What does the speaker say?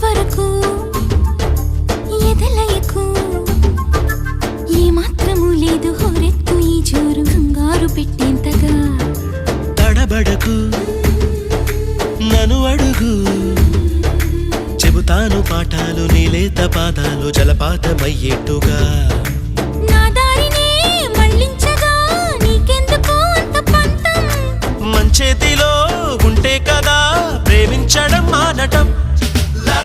వరకు ఎదలయకు ఏ మాత్రము లేదు హోరెత్తు ఈ జోరు కంగారు పెట్టేంతగా తడబడకు నన్ను అడుగు చెబుతాను పాఠాలు నీలేత పాదాలు జలపాతమయ్యేట్టుగా నా దారినే మళ్ళించగా నీకెందుకు అంత పంతం మంచేతిలో ఉంటే కదా ప్రేమించడం మానటం